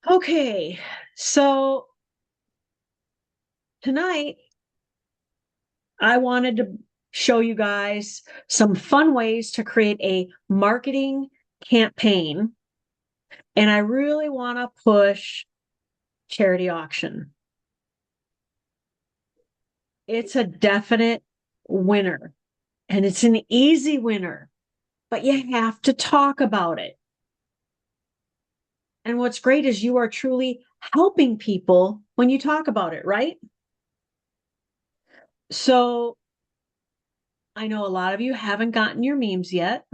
Okay, so tonight I wanted to show you guys some fun ways to create a marketing campaign, and I really want to push charity auction. It's a definite winner, and it's an easy winner, but you have to talk about it. And what's great is you are truly helping people when you talk about it, right? So I know a lot of you haven't gotten your memes yet.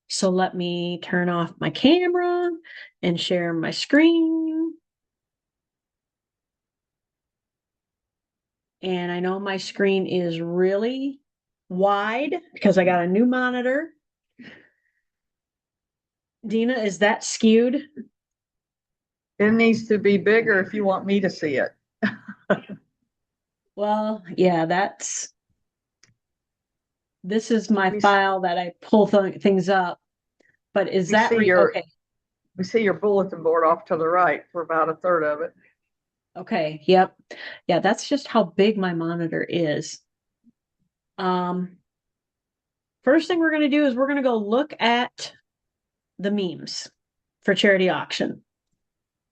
So let me turn off my camera and share my screen. And I know my screen is really wide because I got a new monitor. Dina, is that skewed? It needs to be bigger if you want me to see it. Well, yeah, this is my We, file that I pull things up. But is we that see your okay? we see your bulletin board off to the right for about a third of it. Okay, yep. Yeah, that's just how big my monitor is. Um, First thing we're going to do is we're going to go look at the memes for charity auction.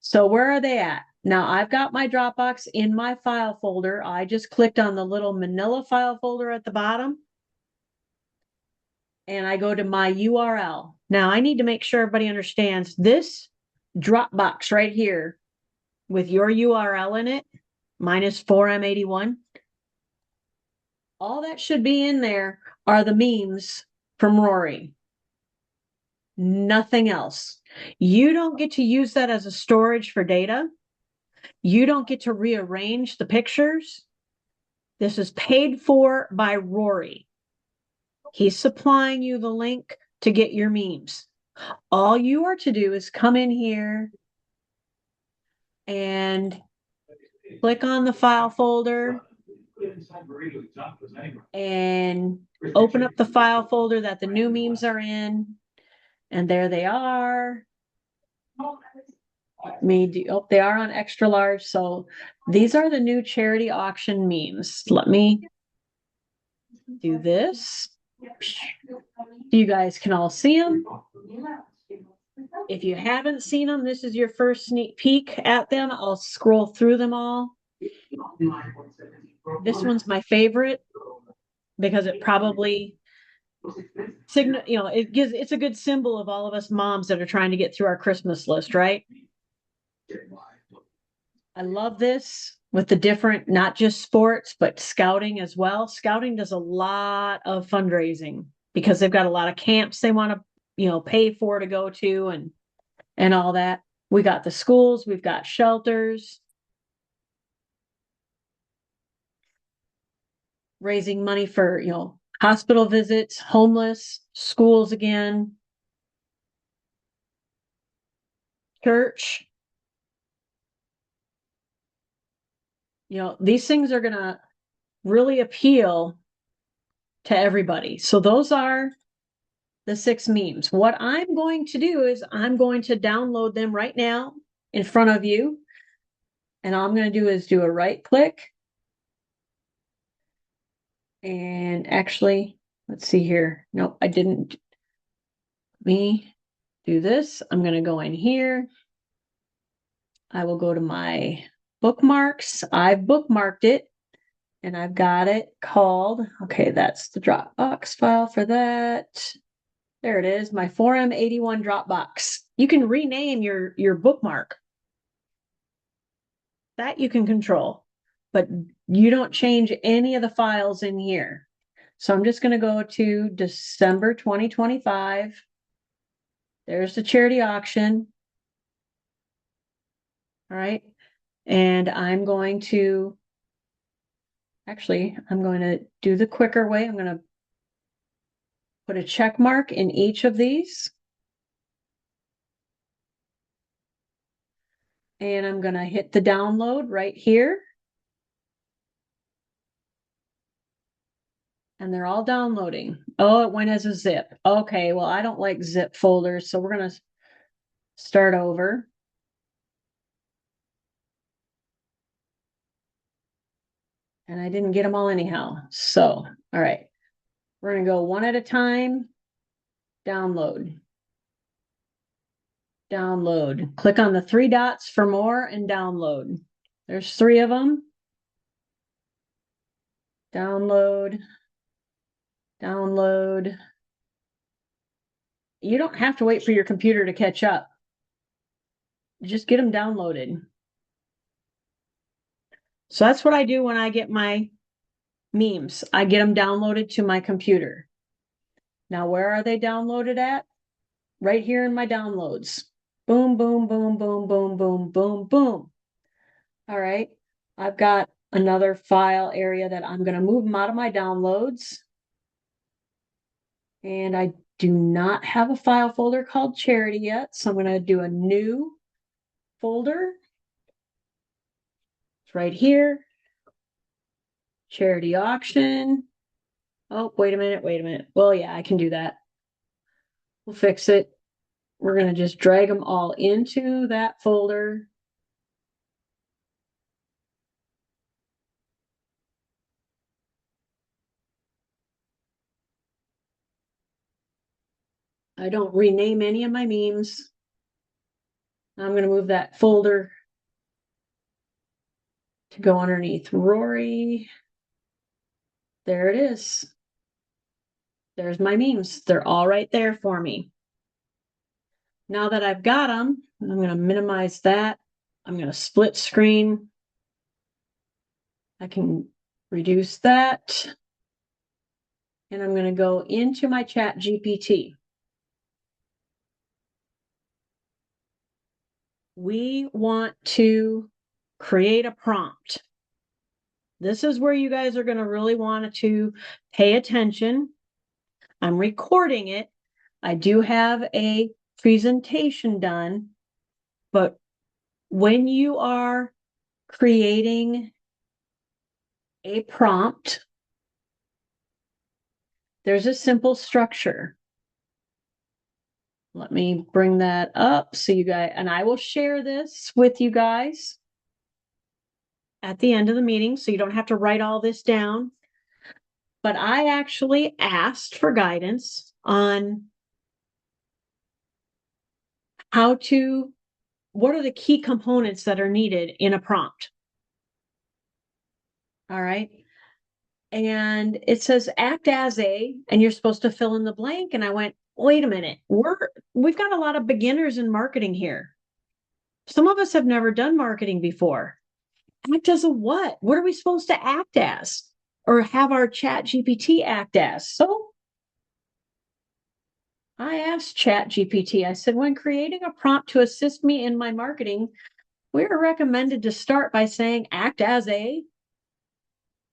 So where are they at? Now I've got my Dropbox in my file folder. I just clicked on the little manila file folder at the bottom and I go to my URL. Now I need to make sure everybody understands this Dropbox right here with your URL in it, minus 4M81. All that should be in there are the memes from Rory. Nothing else. You don't get to use that as a storage for data. You don't get to rearrange the pictures. This is paid for by Rory. He's supplying you the link to get your memes. All you are to do is come in here and click on the file folder and open up the file folder that the new memes are in. And there they are. Oh, they are on extra large. So these are the new charity auction memes. Let me do this. You guys can all see them. If you haven't seen them, this is your first sneak peek at them. I'll scroll through them all. This one's my favorite because it probably it's a good symbol of all of us moms that are trying to get through our Christmas list, right? I love this with the different, not just sports, but scouting as well. Scouting does a lot of fundraising because they've got a lot of camps they want to, pay for to go to and all that. We got the schools, we've got shelters, raising money for, hospital visits, homeless, schools again, church. These things are going to really appeal to everybody. So those are the 6 memes. What I'm going to do is I'm going to download them right now in front of you. And all I'm going to do is do a right click. And actually, let's see here. Nope, I didn't. Me do this. I'm going to go in here. I will go to my bookmarks. I've bookmarked it and I've got it called. Okay, that's the Dropbox file for that. There it is, my 4M81 Dropbox. You can rename your bookmark. That you can control, but you don't change any of the files in here. So I'm just going to go to December 2025. There's the charity auction. All right. And I'm going to do the quicker way. I'm going to put a check mark in each of these. And I'm going to hit the download right here. And they're all downloading. Oh, it went as a zip. Okay, well, I don't like zip folders, so we're going to start over. And I didn't get them all anyhow. So, all right, we're going to go one at a time. Download. Download. Click on the three dots for more and download. There's three of them. Download. Download. You don't have to wait for your computer to catch up. Just get them downloaded. So that's what I do when I get my memes. I get them downloaded to my computer. Now, where are they downloaded at? Right here in my downloads. Boom, boom, boom, boom, boom, boom, boom, boom. All right. I've got another file area that I'm going to move them out of my downloads. And I do not have a file folder called charity yet. So I'm going to do a new folder. It's right here. Charity auction. Oh, wait a minute. Well, yeah, I can do that. We'll fix it. We're going to just drag them all into that folder. I don't rename any of my memes. I'm going to move that folder to go underneath Rory. There it is. There's my memes. They're all right there for me. Now that I've got them, I'm going to minimize that. I'm going to split screen. I can reduce that. And I'm going to go into my chat GPT. We want to create a prompt. This is where you guys are going to really want to pay attention. I'm recording it. I do have a presentation done, but when you are creating a prompt, there's a simple structure. Let me bring that up so you guys, and I will share this with you guys at the end of the meeting so you don't have to write all this down. But I actually asked for guidance on what are the key components that are needed in a prompt. All right. And it says act as and you're supposed to fill in the blank. And I went, wait a minute, we've got a lot of beginners in marketing here. Some of us have never done marketing before. Act as a what? What are we supposed to act as? Or have our chat GPT act as? So I asked chat GPT, I said, when creating a prompt to assist me in my marketing, we're recommended to start by saying act as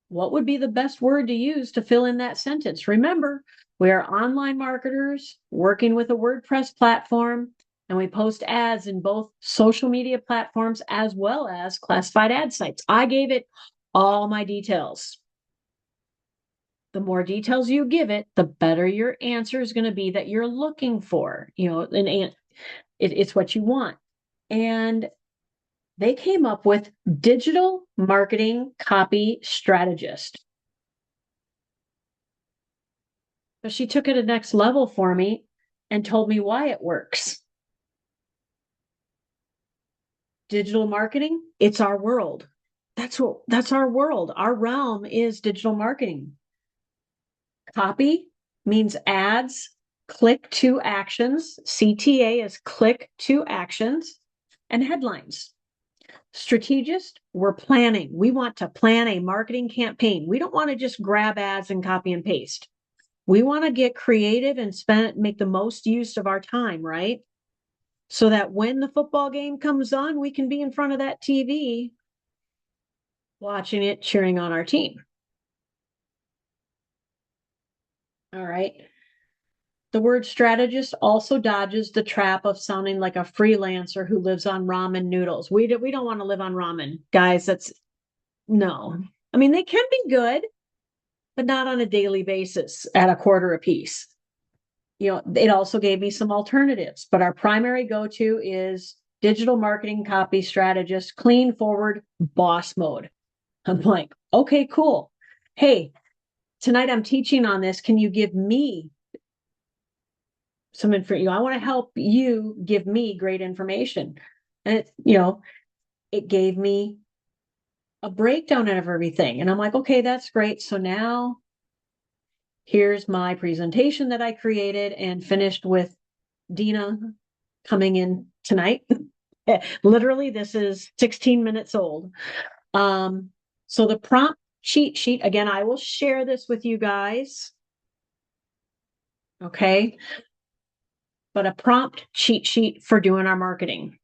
what would be the best word to use to fill in that sentence? Remember, we are online marketers working with a WordPress platform, and we post ads in both social media platforms as well as classified ad sites. I gave it all my details. The more details you give it, the better your answer is going to be that you're looking for. It's what you want. And they came up with digital marketing copy strategist. But she took it to the next level for me and told me why it works. Digital marketing, it's our world. That's our world. Our realm is digital marketing. Copy means ads, click to actions. CTA is click to actions, and headlines. Strategist, we're planning. We want to plan a marketing campaign. We don't want to just grab ads and copy and paste. We want to get creative and make the most use of our time, right? So that when the football game comes on, we can be in front of that TV watching it, cheering on our team. All right. The word strategist also dodges the trap of sounding like a freelancer who lives on ramen noodles. We don't want to live on ramen, guys. No. I mean, they can be good, but not on a daily basis at a quarter a piece. it also gave me some alternatives, but our primary go-to is digital marketing copy strategist, clean forward boss mode. I'm like, okay, cool. Hey, tonight I'm teaching on this. Can you give me some information? I want to help you give me great information. And it gave me a breakdown of everything. And I'm like, okay, that's great. So now here's my presentation that I created and finished with Dina coming in tonight. Literally, this is 16 minutes old. So the prompt cheat sheet, again, I will share this with you guys. Okay. But a prompt cheat sheet for doing our marketing.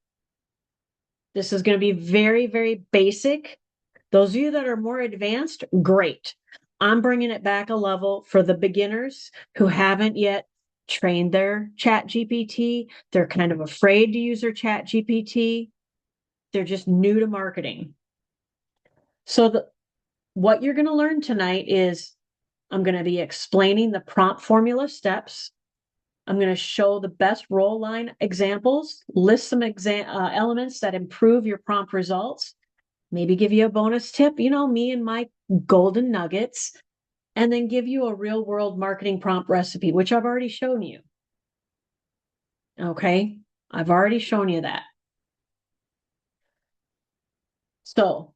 This is going to be very, very basic. Those of you that are more advanced, great. I'm bringing it back a level for the beginners who haven't yet trained their chat GPT. They're kind of afraid to use their chat GPT. They're just new to marketing. So what you're going to learn tonight is I'm going to be explaining the prompt formula steps. I'm going to show the best role line examples, list some elements that improve your prompt results, maybe give you a bonus tip, me and my golden nuggets, and then give you a real world marketing prompt recipe, which I've already shown you. Okay. I've already shown you that. So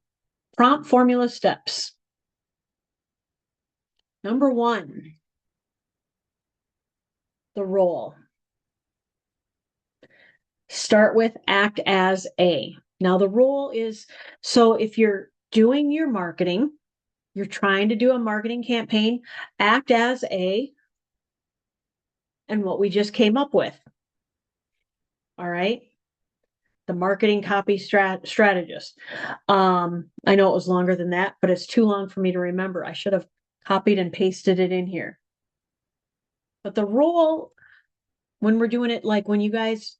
prompt formula steps. Number 1, the role. Start with act as a. Now the role is, so if you're doing your marketing, you're trying to do a marketing campaign, act as a, and what we just came up with. All right. The marketing copy strategist. I know it was longer than that, but it's too long for me to remember. I should have copied and pasted it in here. But the role, when we're doing it, like when you guys,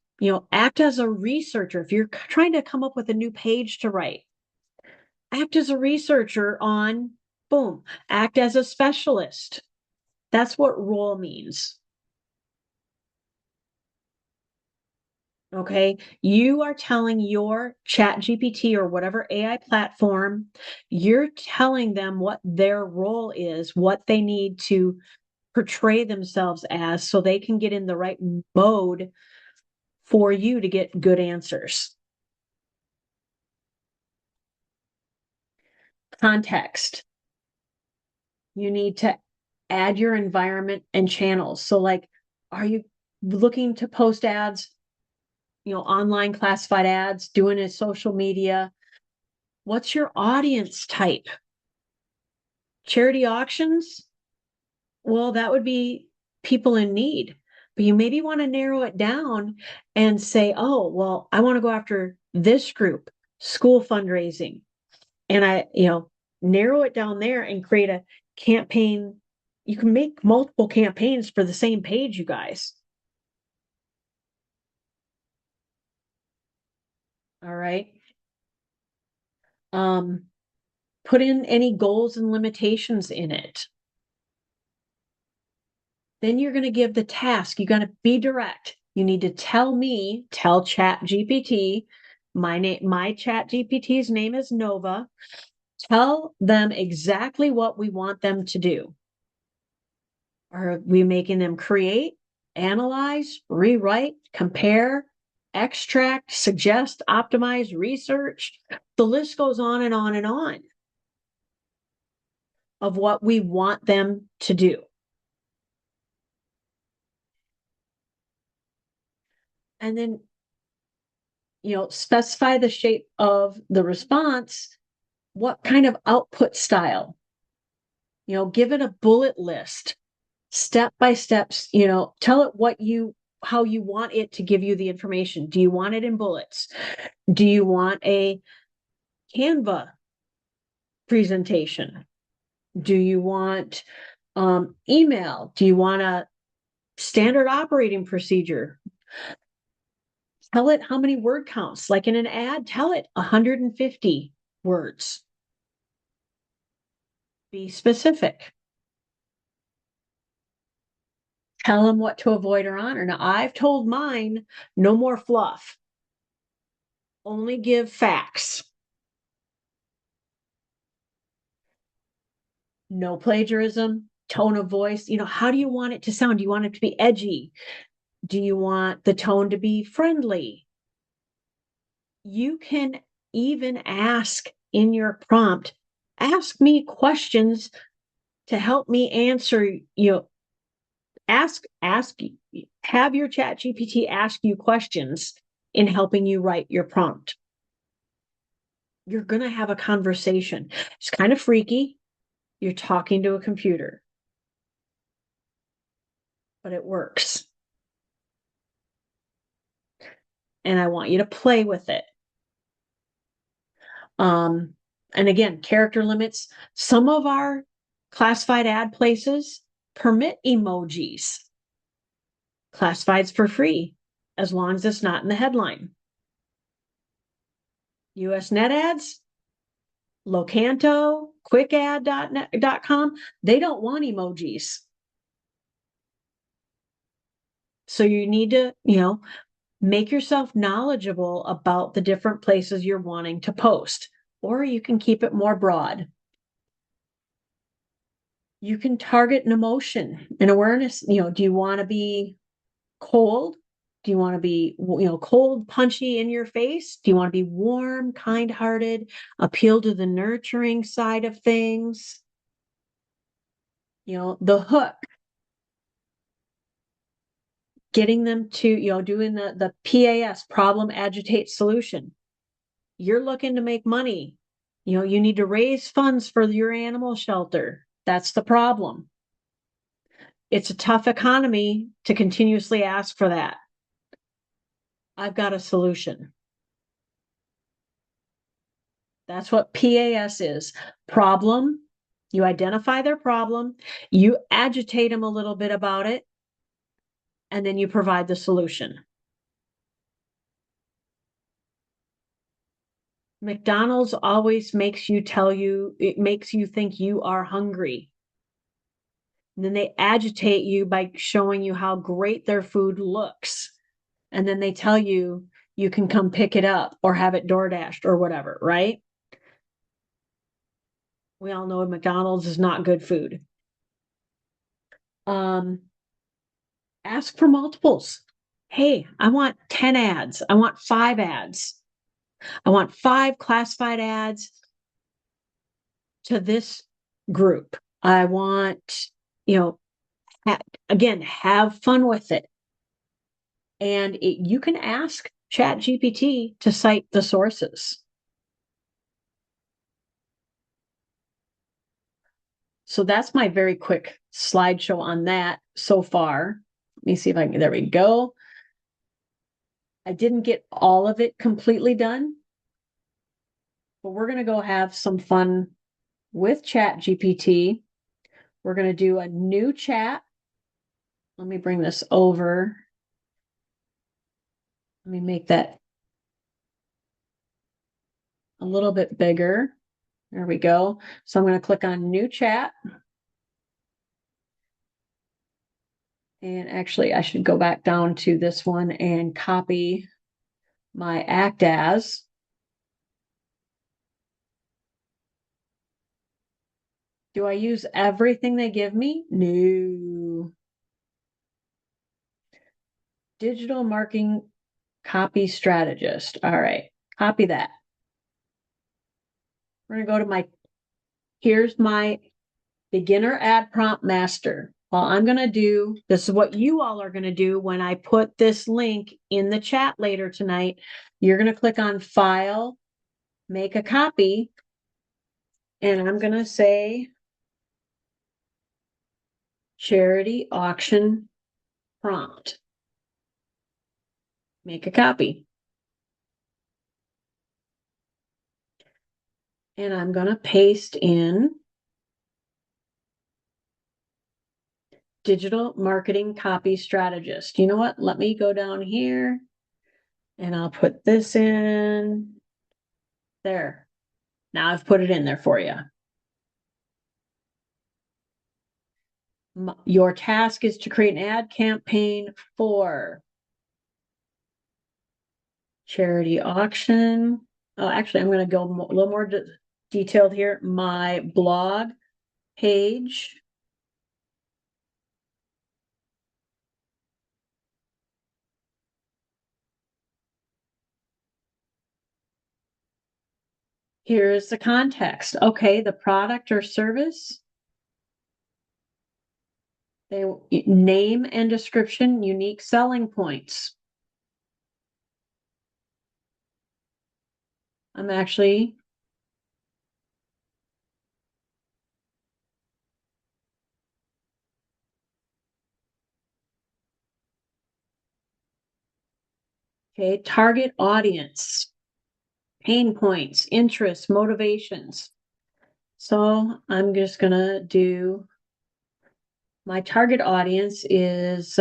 act as a researcher, if you're trying to come up with a new page to write, act as a researcher on, boom, act as a specialist. That's what role means. Okay. You are telling your chat GPT or whatever AI platform, you're telling them what their role is, what they need to portray themselves as so they can get in the right mode for you to get good answers. Context. You need to add your environment and channels. So like, are you looking to post ads, online classified ads, doing a social media? What's your audience type? Charity auctions? Well, that would be people in need. But you maybe want to narrow it down and say, oh, well, I want to go after this group, school fundraising. And narrow it down there and create a campaign. You can make multiple campaigns for the same page, you guys. All right. Put in any goals and limitations in it. Then you're going to give the task. You got to be direct. You need to tell Chat GPT, my Chat GPT's name is Nova. Tell them exactly what we want them to do. Are we making them create, analyze, rewrite, compare, extract, suggest, optimize, research? The list goes on and on and on of what we want them to do. And then, specify the shape of the response. What kind of output style? Give it a bullet list, step by steps, tell it how you want it to give you the information. Do you want it in bullets? Do you want a Canva presentation? Do you want email? Do you want a standard operating procedure? Tell it how many word counts. Like in an ad, tell it 150 words. Be specific. tell them what to avoid or honor. Now, I've told mine, no more fluff, only give facts. No plagiarism, tone of voice. How do you want it to sound? Do you want it to be edgy? Do you want the tone to be friendly? You can even ask in your prompt, ask me questions to help me answer, ask, have your chat GPT ask you questions in helping you write your prompt. You're going to have a conversation. It's kind of freaky. You're talking to a computer, but it works. And I want you to play with it. And again, character limits. Some of our classified ad places permit emojis. Classifieds for free, as long as it's not in the headline. US Net Ads, Locanto, quickad.com, they don't want emojis. So you need to, make yourself knowledgeable about the different places you're wanting to post, or you can keep it more broad. You can target an emotion and awareness. Do you want to be cold? Do you want to be, cold, punchy in your face? Do you want to be warm, kind-hearted, appeal to the nurturing side of things? The hook, getting them to, doing the PAS, problem, agitate, solution. You're looking to make money. You need to raise funds for your animal shelter. That's the problem. It's a tough economy to continuously ask for that. I've got a solution. That's what PAS is. Problem. You identify their problem, you agitate them a little bit about it, and then you provide the solution. McDonald's always makes you think you are hungry. And then they agitate you by showing you how great their food looks. And then they tell you you can come pick it up or have it DoorDashed or whatever, right? We all know McDonald's is not good food. Ask for multiples. Hey, I want 10 ads. I want 5 ads. I want 5 classified ads to this group. I want, again, have fun with it. And you can ask Chat GPT to cite the sources. So that's my very quick slideshow on that so far. Let me see if I can, there we go. I didn't get all of it completely done, but we're going to go have some fun with Chat GPT. We're going to do a new chat. Let me bring this over. Let me make that a little bit bigger. There we go. So I'm going to click on new chat. And actually, I should go back down to this one and copy my act as. Do I use everything they give me? No. Digital marketing copy strategist. All right, copy that. We're going to go to here's my beginner ad prompt master. Well, I'm going to do, this is what you all are going to do when I put this link in the chat later tonight. You're going to click on File, Make a Copy, and I'm going to say Charity Auction Prompt. Make a copy. And I'm going to paste in digital marketing copy strategist. You know what? Let me go down here and I'll put this in there. Now I've put it in there for you. Your task is to create an ad campaign for charity auction. Oh, actually, I'm going to go a little more detailed here. My blog page. Here's the context. Okay, the product or service. They name and description, unique selling points. I'm actually okay, target audience, pain points, interests, motivations. So I'm just gonna do my target audience is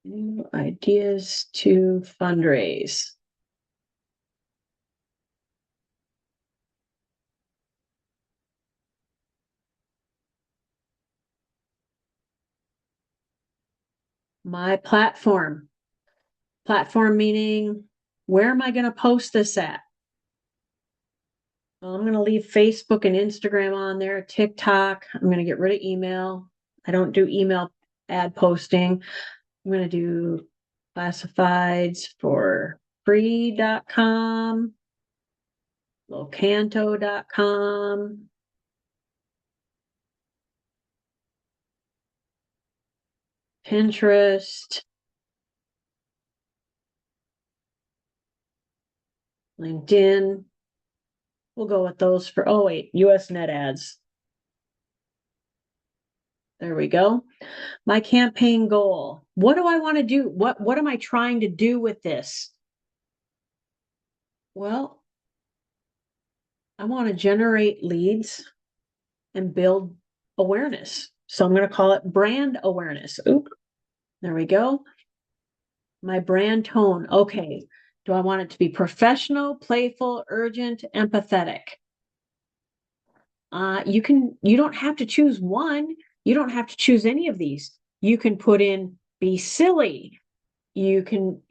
new ideas to fundraise. My platform. Platform meaning where am I going to post this at? Well, I'm going to leave Facebook and Instagram on there, TikTok. I'm going to get rid of email. I don't do email ad posting. I'm going to do classifieds for free.com, locanto.com, Pinterest, LinkedIn. We'll go with those for, oh wait, US net ads. There we go. My campaign goal. What do I want to do? What am I trying to do with this? Well, I want to generate leads and build awareness. So I'm going to call it brand awareness. Oop, there we go. My brand tone. Okay. Do I want it to be professional, playful, urgent, empathetic? You don't have to choose one. You don't have to choose any of these. You can put in be silly. You can,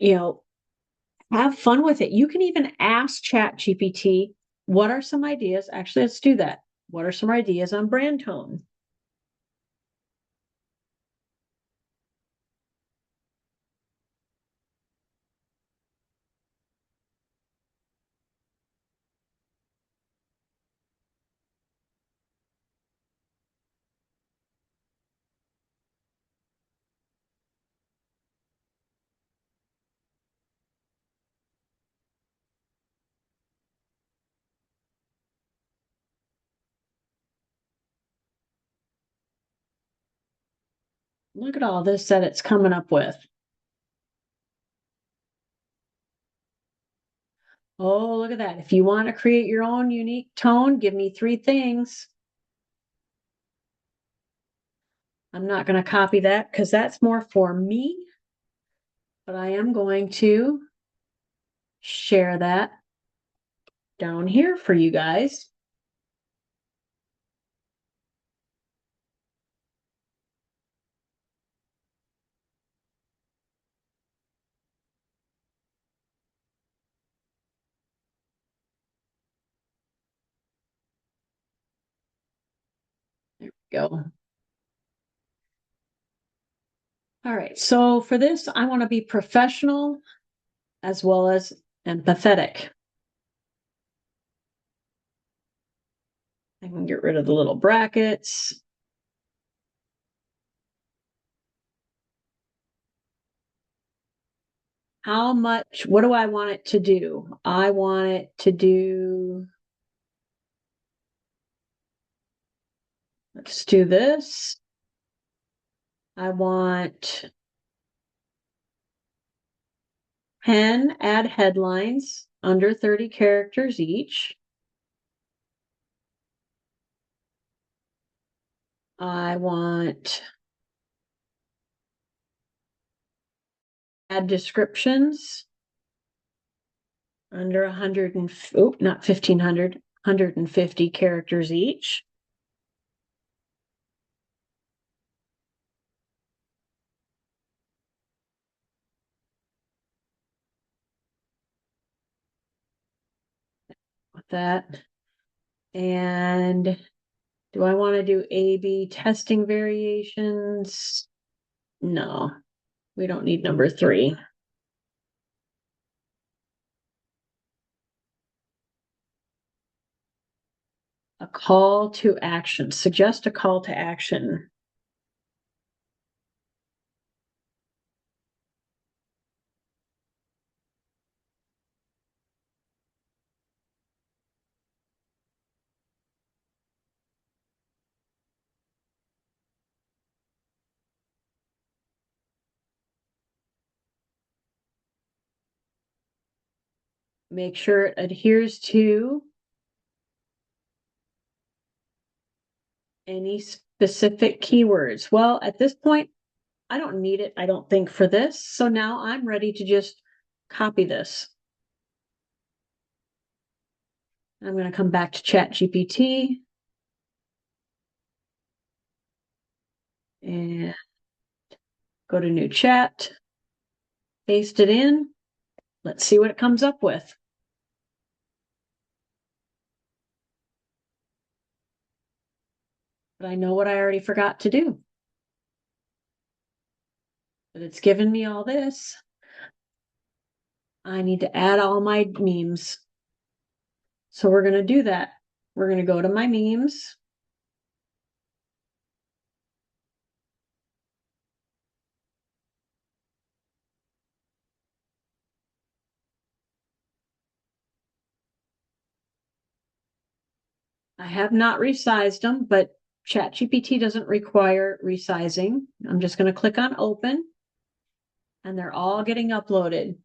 have fun with it. You can even ask ChatGPT, what are some ideas? Actually, let's do that. What are some ideas on brand tone? Look at all this that it's coming up with. Oh, look at that. If you want to create your own unique tone, give me 3 things. I'm not going to copy that because that's more for me, but I am going to share that down here for you guys. There we go. All right. So for this, I want to be professional as well as empathetic. I can get rid of the little brackets. How much, what do I want it to do? I want it to do, let's do this. I want 10 add headlines under 30 characters each. I want add descriptions under 100 and, oh, not 1500, 150 characters each. With that. And do I want to do A/B testing variations? No, we don't need number 3. A call to action. Suggest a call to action. Make sure it adheres to any specific keywords. Well, at this point, I don't need it, I don't think, for this. So now I'm ready to just copy this. I'm going to come back to ChatGPT and go to new chat, paste it in. Let's see what it comes up with. But I know what I already forgot to do. But it's given me all this. I need to add all my memes. So we're going to do that. We're going to go to my memes. I have not resized them, but ChatGPT doesn't require resizing. I'm just going to click on open, and they're all getting uploaded.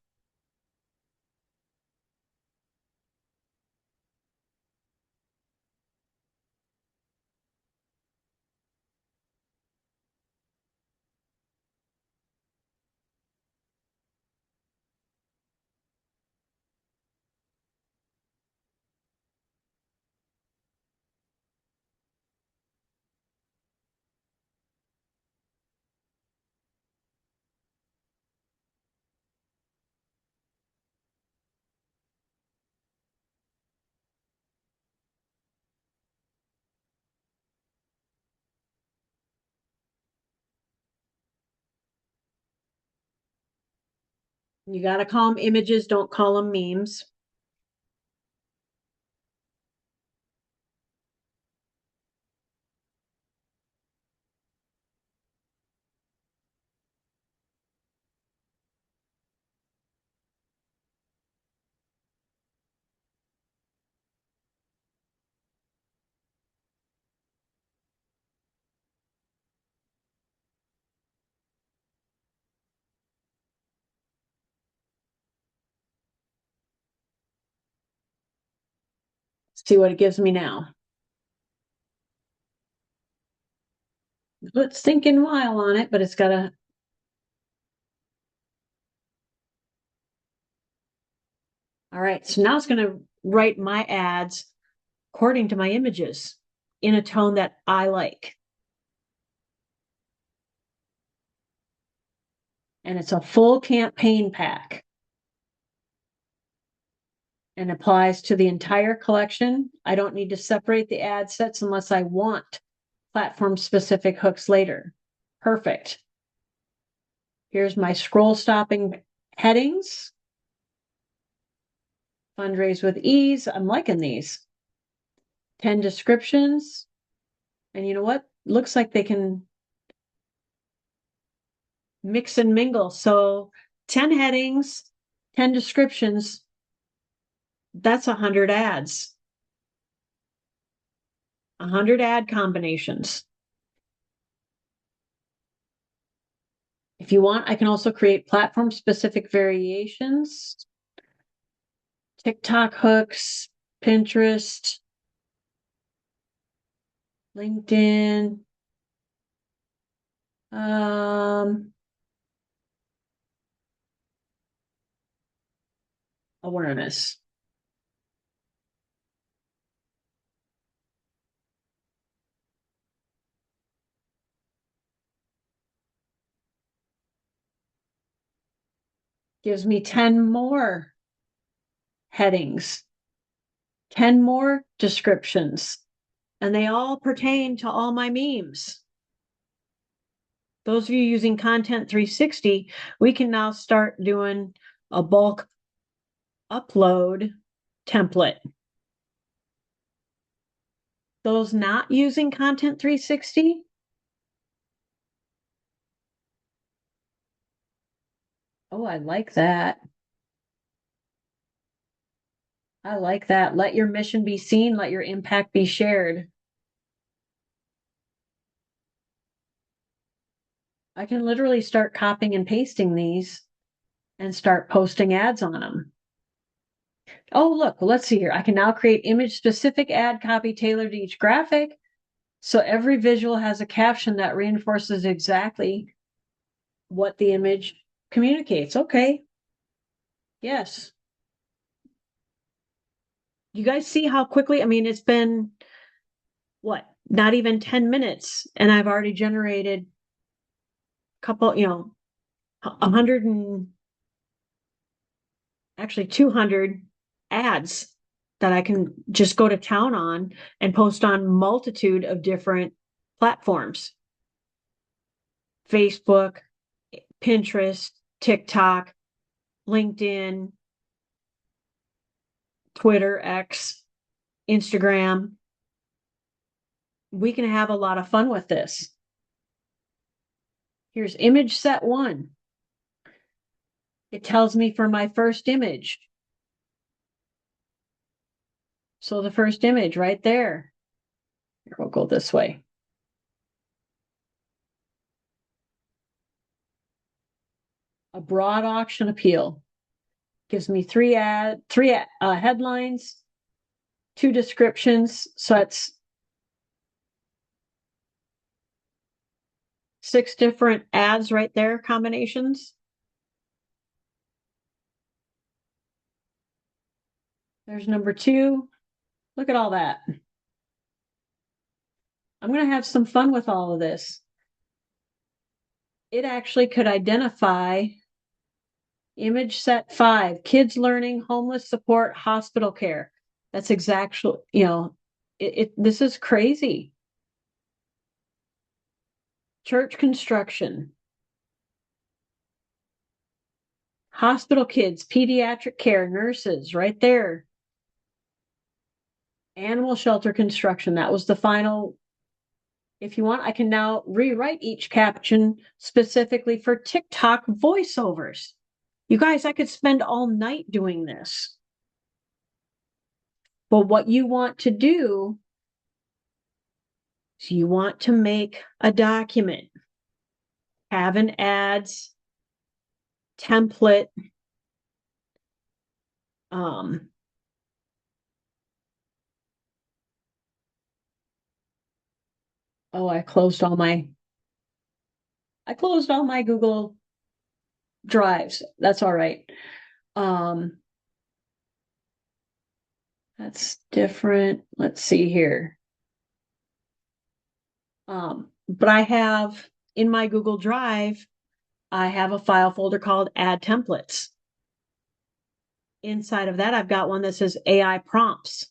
You got to call them images, don't call them memes. See what it gives me now. It's thinking a while on it, but it's got to. All right, so now it's going to write my ads according to my images in a tone that I like. And it's a full campaign pack and applies to the entire collection. I don't need to separate the ad sets unless I want platform specific hooks later. Perfect. Here's my scroll stopping headings. Fundraise with ease. I'm liking these. 10 descriptions. And you know what? Looks like they can mix and mingle. So 10 headings, 10 descriptions. That's 100 ads. 100 ad combinations. If you want, I can also create platform specific variations. TikTok hooks, Pinterest, LinkedIn. awareness. Gives me 10 more headings, 10 more descriptions, and they all pertain to all my memes. Those of you using Content 360, we can now start doing a bulk upload template. Those not using Content 360, oh, I like that. I like that. Let your mission be seen, let your impact be shared. I can literally start copying and pasting these and start posting ads on them. Oh, look, let's see here. I can now create image specific ad copy tailored to each graphic. So every visual has a caption that reinforces exactly what the image communicates. Okay. Yes. You guys see how quickly? I mean, it's been what? Not even 10 minutes, and I've already generated a couple, 100 and actually 200 ads that I can just go to town on and post on multitude of different platforms. Facebook, Pinterest, TikTok, LinkedIn, Twitter, X, Instagram. We can have a lot of fun with this. Here's image set 1. It tells me for my first image. So the first image right there. Here, we'll go this way. A broad auction appeal. Gives me three headlines, 2 descriptions. So that's 6 different ads right there, combinations. There's number 2. Look at all that. I'm going to have some fun with all of this. It actually could identify image set 5, kids learning, homeless support, hospital care. That's exactly, this is crazy. Church construction, hospital kids, pediatric care, nurses, right there. Animal shelter construction. That was the final. If you want, I can now rewrite each caption specifically for TikTok voiceovers. You guys, I could spend all night doing this. But what you want to do is you want to make a document, have an ads template, oh, I closed all my Google Drives. That's all right. That's different. Let's see here. But I have in my Google Drive, I have a file folder called Add Templates. Inside of that, I've got one that says AI prompts.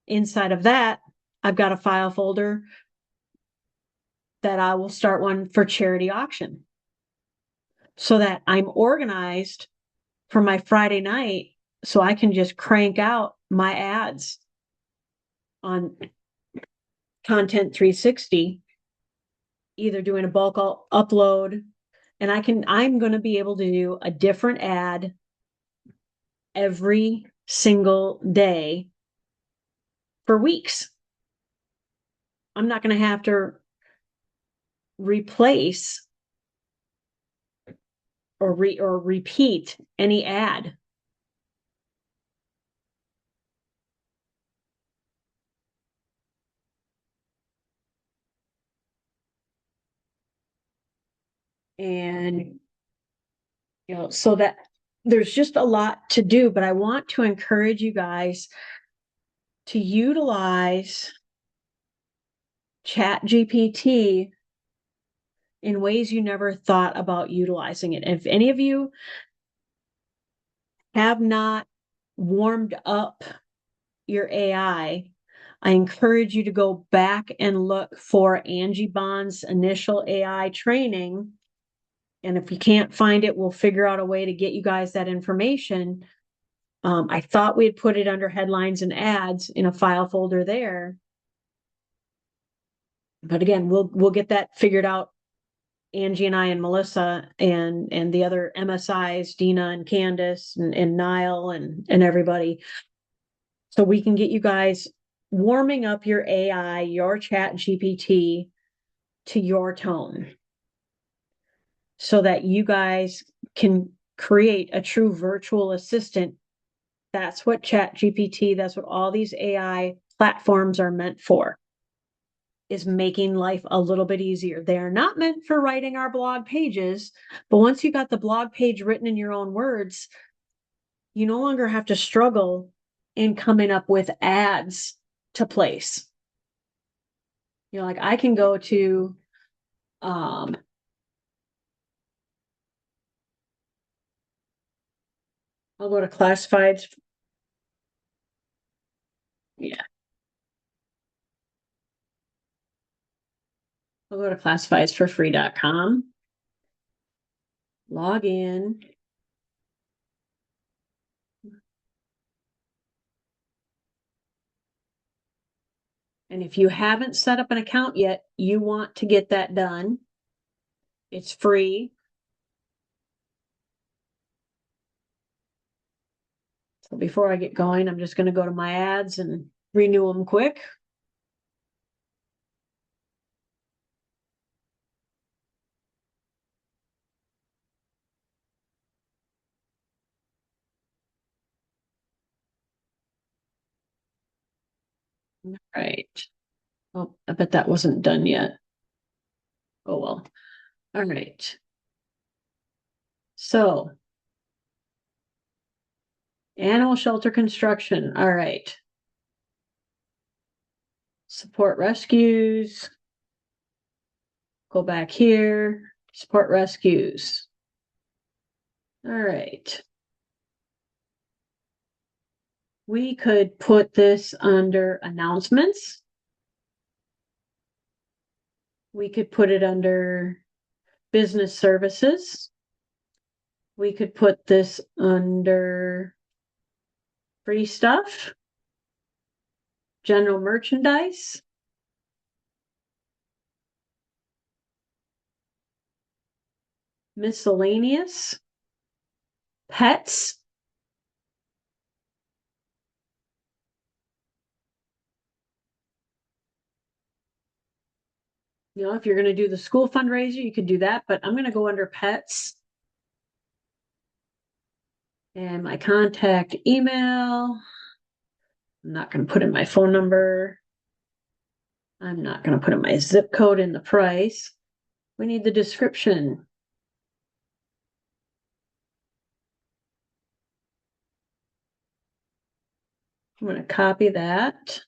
Inside of that, I've got a file folder that I will start one for charity auction so that I'm organized for my Friday night so I can just crank out my ads on Content 360, either doing a bulk upload, and I'm going to be able to do a different ad every single day for weeks. I'm not going to have to replace or repeat any ad. And so that there's just a lot to do, but I want to encourage you guys to utilize Chat GPT in ways you never thought about utilizing it. If any of you have not warmed up your I encourage you to go back and look for Angie Bond's initial AI training. And if you can't find it, we'll figure out a way to get you guys that information. I thought we had put it under headlines and ads in a file folder there. But again, we'll get that figured out. Angie and I and Melissa and the other MSIs, Dina and Candace and Niall and everybody. So we can get you guys warming up your AI, your Chat GPT to your tone so that you guys can create a true virtual assistant. That's what Chat GPT, that's what all these AI platforms are meant for, is making life a little bit easier. They are not meant for writing our blog pages, but once you got the blog page written in your own words, you no longer have to struggle in coming up with ads to place. You know, like I can go to I'll go to classifieds. Yeah. I'll go to classifiedsforfree.com, log in. And if you haven't set up an account yet, you want to get that done. It's free. So before I get going, I'm just going to go to my ads and renew them quick. All right. Oh, I bet that wasn't done yet. Oh, well. All right. So, animal shelter construction. All right. Support rescues. Go back here. Support rescues. All right. We could put this under announcements. We could put it under business services. We could put this under free stuff, general merchandise, miscellaneous, pets. You know, if you're going to do the school fundraiser, you could do that, but I'm going to go under pets. And my contact email. I'm not going to put in my phone number. I'm not going to put in my zip code in the price. We need the description. I'm going to copy that.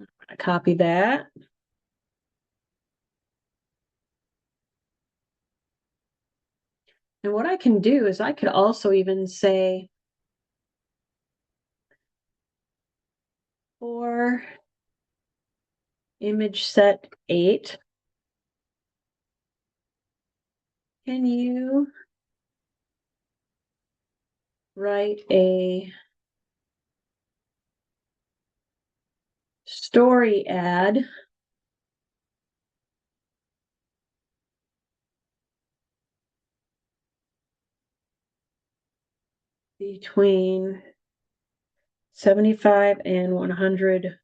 I'm going to copy that. And what I can do is I could also even say for image set 8, can you write a story ad between 75 and 100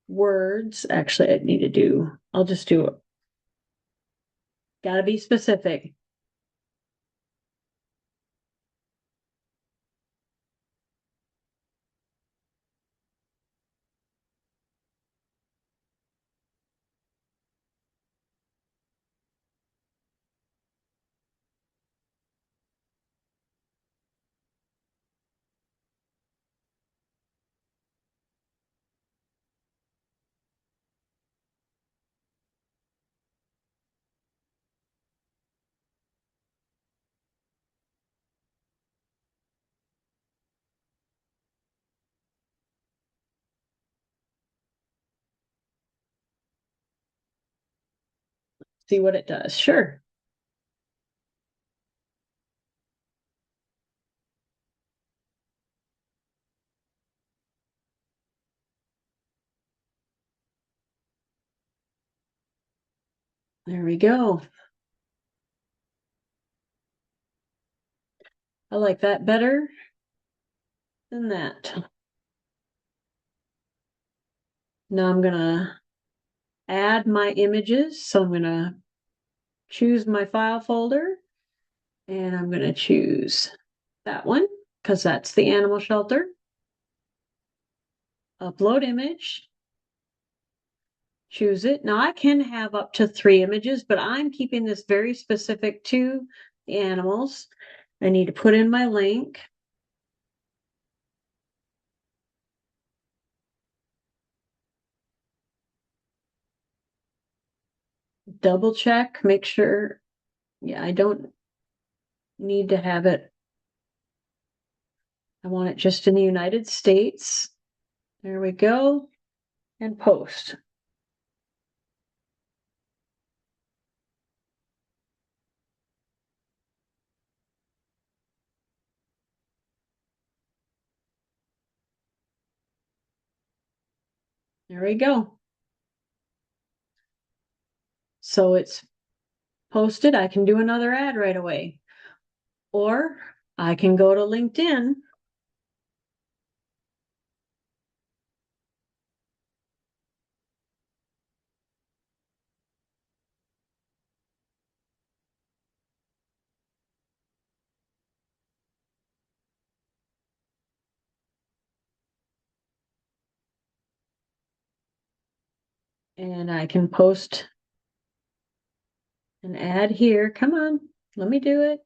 words? Actually, I'll just do it. Gotta be specific. See what it does. Sure. There we go. I like that better than that. Now I'm gonna add my images. So I'm gonna choose my file folder and I'm gonna choose that one because that's the animal shelter. Upload image. Choose it. Now I can have up to 3 images, but I'm keeping this very specific to the animals. I need to put in my link. Double check, make sure. Yeah, I don't need to have it. I want it just in the United States. There we go. And post. There we go. So it's posted. I can do another ad right away. Or I can go to LinkedIn and I can post an ad here. Come on, let me do it.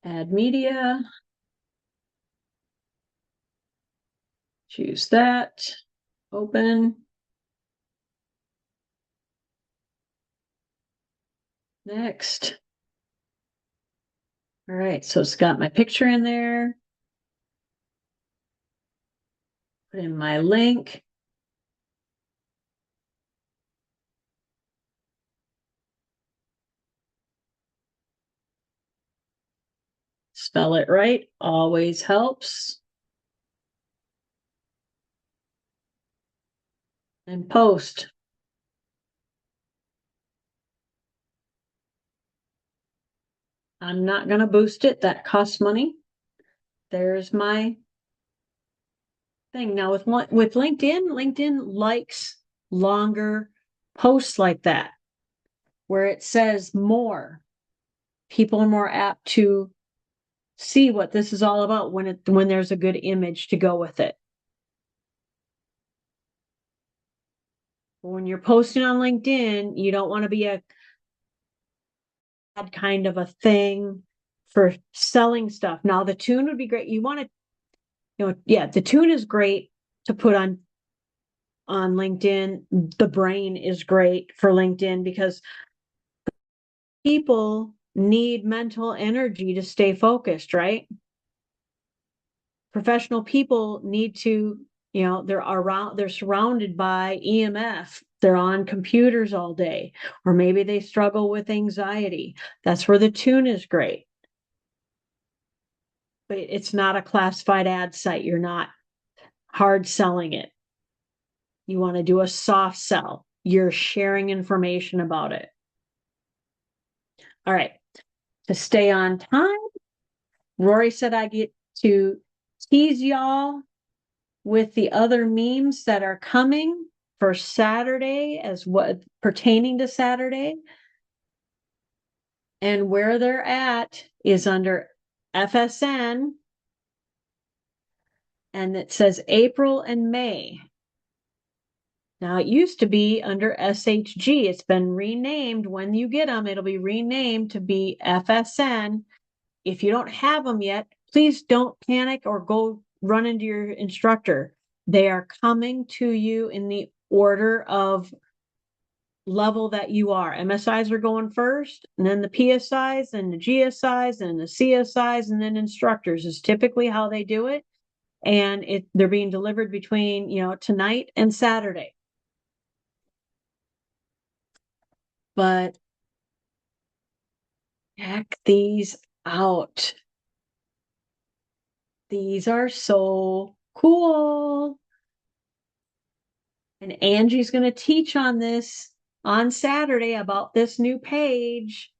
Add media. Choose that. Open. Next. All right, so it's got my picture in there. Put in my link. Spell it right, always helps. And post. I'm not going to boost it. That costs money. There's my thing. Now with LinkedIn likes longer posts like that, where it says more. People are more apt to see what this is all about when there's a good image to go with it. When you're posting on LinkedIn, you don't want to be a kind of a thing for selling stuff. Now the tune would be great. You want to, yeah, the tune is great to put on LinkedIn. The brain is great for LinkedIn because people need mental energy to stay focused, right? Professional people need to, they're surrounded by EMF. They're on computers all day, or maybe they struggle with anxiety. That's where the tune is great. But it's not a classified ad site. You're not hard selling it. You want to do a soft sell. You're sharing information about it. All right. To stay on time, Rory said I get to tease y'all with the other memes that are coming for Saturday as what pertaining to Saturday. And where they're at is under FSN. And it says April and May. Now it used to be under SHG. It's been renamed. When you get them, it'll be renamed to be FSN. If you don't have them yet, please don't panic or go run into your instructor. They are coming to you in the order of level that you are. MSIs are going first, and then the PSIs, and the GSIs, and the CSIs, and then instructors is typically how they do it. And they're being delivered between, tonight and Saturday. But check these out. These are so cool. And Angie's going to teach on this on Saturday about this new page,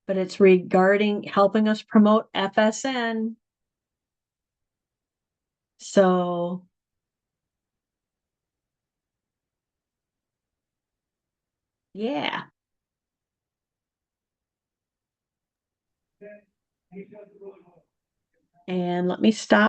but it's regarding helping us promote FSN. So, yeah. And let me stop.